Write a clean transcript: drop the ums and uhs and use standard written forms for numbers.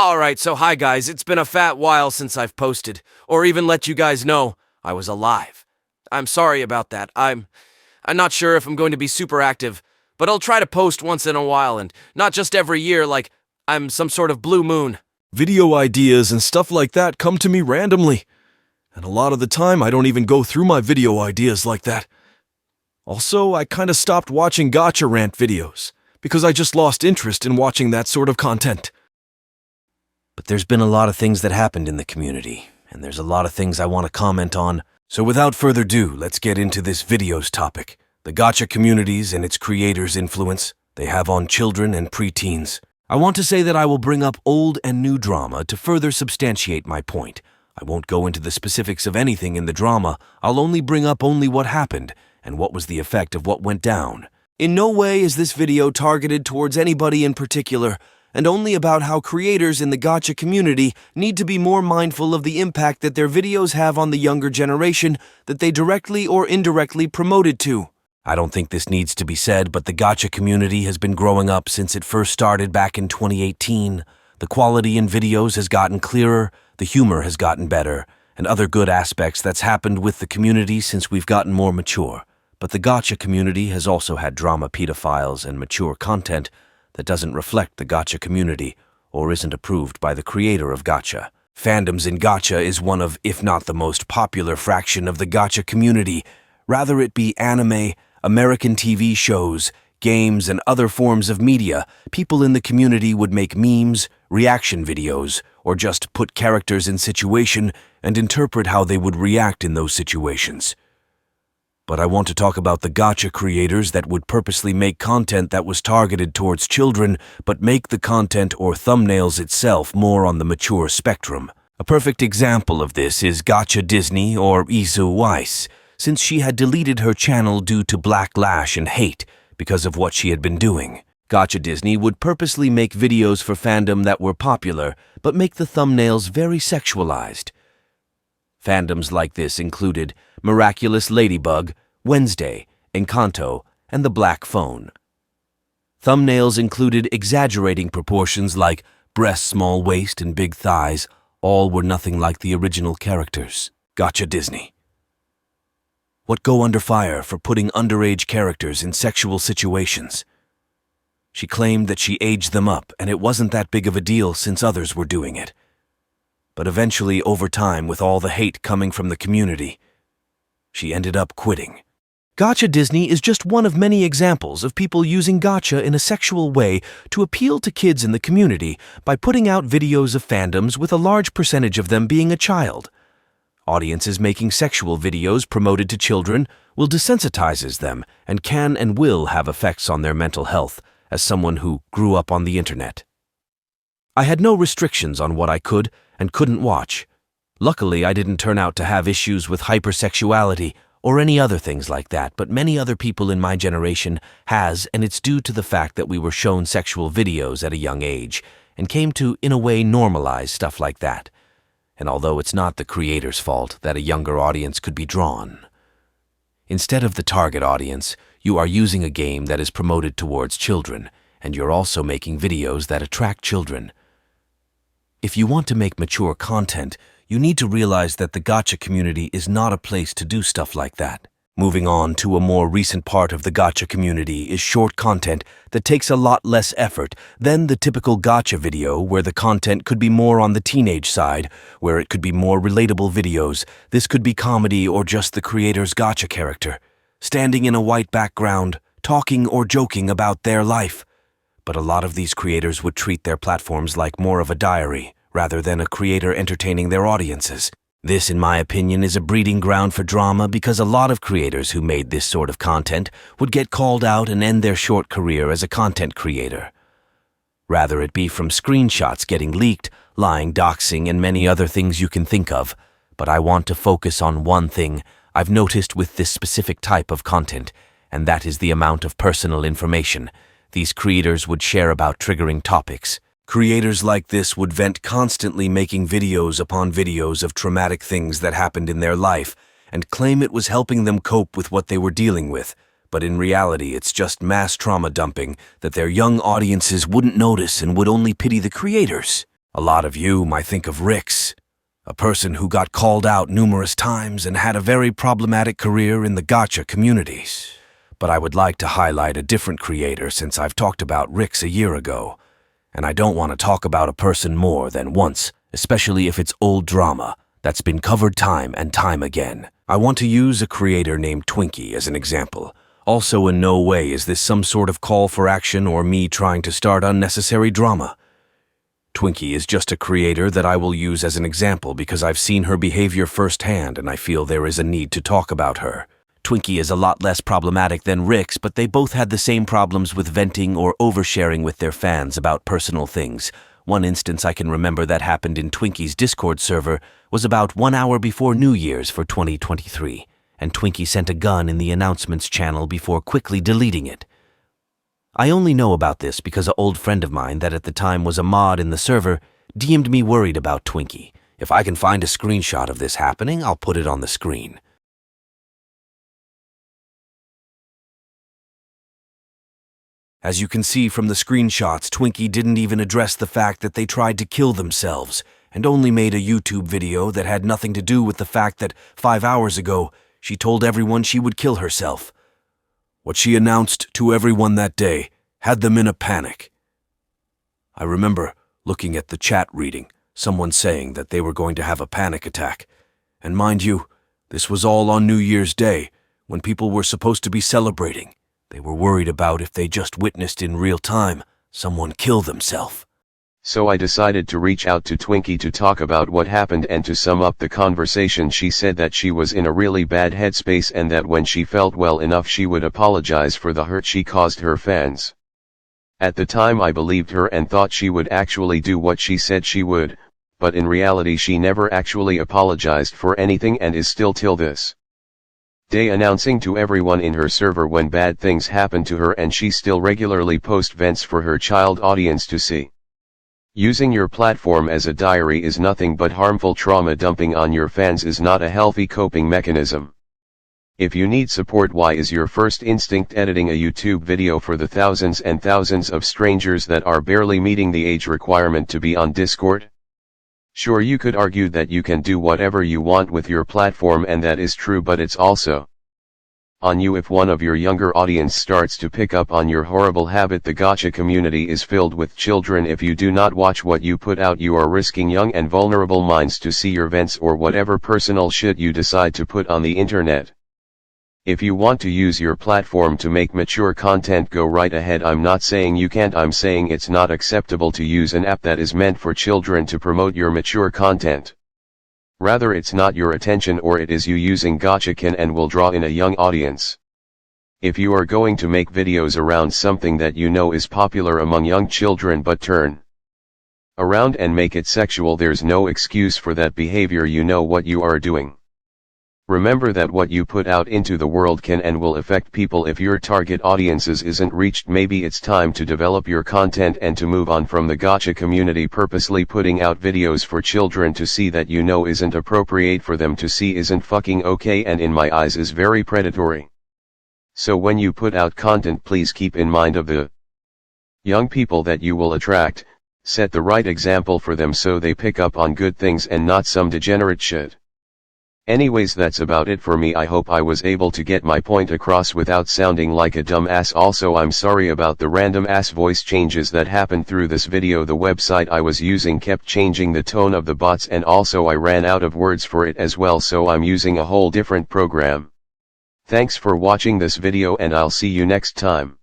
Alright, so hi guys, it's been a fat while since I've posted, or even let you guys know I was alive. I'm sorry about that. I'm not sure if I'm going to be super active, but I'll try to post once in a while and not just every year like I'm some sort of blue moon. Video ideas and stuff like that come to me randomly. And a lot of the time, I don't even go through my video ideas like that. Also, I kinda stopped watching gacha rant videos, because I just lost interest in watching that sort of content. But there's been a lot of things that happened in the community, and there's a lot of things I want to comment on. So without further ado, let's get into this video's topic. The gacha communities and its creators' influence they have on children and preteens. I want to say that I will bring up old and new drama to further substantiate my point. I won't go into the specifics of anything in the drama. I'll only bring up what happened and what was the effect of what went down. In no way is this video targeted towards anybody in particular, and only about how creators in the gacha community need to be more mindful of the impact that their videos have on the younger generation that they directly or indirectly promoted to. I don't think this needs to be said, but the gacha community has been growing up since it first started back in 2018. The quality in videos has gotten clearer, the humor has gotten better, and other good aspects that's happened with the community since we've gotten more mature. But the gacha community has also had drama pedophiles and mature content that doesn't reflect the gacha community or isn't approved by the creator of gacha. Fandoms in gacha is one of, if not the most popular fraction of the gacha community. Rather it be anime, American TV shows, games, and other forms of media, people in the community would make memes, reaction videos, or just put characters in situation and interpret how they would react in those situations. But I want to talk about the gacha creators that would purposely make content that was targeted towards children, but make the content or thumbnails itself more on the mature spectrum. A perfect example of this is Gacha Disney or Izu Weiss, since she had deleted her channel due to backlash and hate because of what she had been doing. Gacha Disney would purposely make videos for fandom that were popular, but make the thumbnails very sexualized. Fandoms like this included Miraculous Ladybug, Wednesday, Encanto, and The Black Phone. Thumbnails included exaggerating proportions like breast, small waist, and big thighs. All were nothing like the original characters. Gacha Disney. What go under fire for putting underage characters in sexual situations? She claimed that she aged them up, and it wasn't that big of a deal since others were doing it. But eventually, over time, with all the hate coming from the community, she ended up quitting. Gacha Disney is just one of many examples of people using gacha in a sexual way to appeal to kids in the community by putting out videos of fandoms with a large percentage of them being a child. Audiences making sexual videos promoted to children will desensitizes them and can and will have effects on their mental health as someone who grew up on the internet. I had no restrictions on what I could and couldn't watch. Luckily, I didn't turn out to have issues with hypersexuality or any other things like that, but many other people in my generation has, and it's due to the fact that we were shown sexual videos at a young age and came to, in a way, normalize stuff like that. And although it's not the creator's fault that a younger audience could be drawn. Instead of the target audience, you are using a game that is promoted towards children, and you're also making videos that attract children. If you want to make mature content, you need to realize that the gacha community is not a place to do stuff like that. Moving on to a more recent part of the gacha community is short content that takes a lot less effort than the typical gacha video, where the content could be more on the teenage side, where it could be more relatable videos. This could be comedy or just the creator's gacha character, standing in a white background, talking or joking about their life. But a lot of these creators would treat their platforms like more of a diary, rather than a creator entertaining their audiences. This, in my opinion, is a breeding ground for drama because a lot of creators who made this sort of content would get called out and end their short career as a content creator. Rather it be from screenshots getting leaked, lying, doxing, and many other things you can think of. But I want to focus on one thing I've noticed with this specific type of content, and that is the amount of personal information these creators would share about triggering topics. Creators like this would vent constantly, making videos upon videos of traumatic things that happened in their life and claim it was helping them cope with what they were dealing with. But in reality, it's just mass trauma dumping that their young audiences wouldn't notice and would only pity the creators. A lot of you might think of Rix, a person who got called out numerous times and had a very problematic career in the gacha communities. But I would like to highlight a different creator since I've talked about Rix a year ago, and I don't want to talk about a person more than once, especially if it's old drama that's been covered time and time again. I want to use a creator named Twinkie as an example. Also, in no way is this some sort of call for action or me trying to start unnecessary drama. Twinkie is just a creator that I will use as an example because I've seen her behavior firsthand and I feel there is a need to talk about her. Twinkie is a lot less problematic than Rix, but they both had the same problems with venting or oversharing with their fans about personal things. One instance I can remember that happened in Twinkie's Discord server was about 1 hour before New Year's for 2023, and Twinkie sent a gun in the announcements channel before quickly deleting it. I only know about this because an old friend of mine that at the time was a mod in the server DM'd me worried about Twinkie. If I can find a screenshot of this happening, I'll put it on the screen. As you can see from the screenshots, Twinkie didn't even address the fact that they tried to kill themselves and only made a YouTube video that had nothing to do with the fact that 5 hours ago she told everyone she would kill herself. What she announced to everyone that day had them in a panic. I remember looking at the chat reading, someone saying that they were going to have a panic attack. And mind you, this was all on New Year's Day, when people were supposed to be celebrating. They were worried about if they just witnessed in real time someone kill themselves. So I decided to reach out to Twinkie to talk about what happened, and to sum up the conversation she said that she was in a really bad headspace and that when she felt well enough she would apologize for the hurt she caused her fans. At the time I believed her and thought she would actually do what she said she would, but in reality she never actually apologized for anything and is still till this day announcing to everyone in her server when bad things happen to her, and she still regularly posts vents for her child audience to see. Using your platform as a diary is nothing but harmful. Trauma dumping on your fans is not a healthy coping mechanism. If you need support, why is your first instinct editing a YouTube video for the thousands and thousands of strangers that are barely meeting the age requirement to be on Discord? Sure, you could argue that you can do whatever you want with your platform, and that is true, but it's also on you if one of your younger audience starts to pick up on your horrible habit. The gacha community is filled with children. If you do not watch what you put out, you are risking young and vulnerable minds to see your vents or whatever personal shit you decide to put on the internet. If you want to use your platform to make mature content, go right ahead. I'm not saying you can't, I'm saying it's not acceptable to use an app that is meant for children to promote your mature content. Rather, it's not your attention, or it is you using gacha can and will draw in a young audience. If you are going to make videos around something that you know is popular among young children but turn around and make it sexual, there's no excuse for that behavior. You know what you are doing. Remember that what you put out into the world can and will affect people. If your target audiences isn't reached, maybe it's time to develop your content and to move on from the gacha community. Purposely putting out videos for children to see that you know isn't appropriate for them to see isn't fucking okay, and in my eyes is very predatory. So when you put out content, please keep in mind of the young people that you will attract. Set the right example for them so they pick up on good things and not some degenerate shit. Anyways, that's about it for me. I hope I was able to get my point across without sounding like a dumbass. Also, I'm sorry about the random ass voice changes that happened through this video. The website I was using kept changing the tone of the bots, and also I ran out of words for it as well, so I'm using a whole different program. Thanks for watching this video, and I'll see you next time.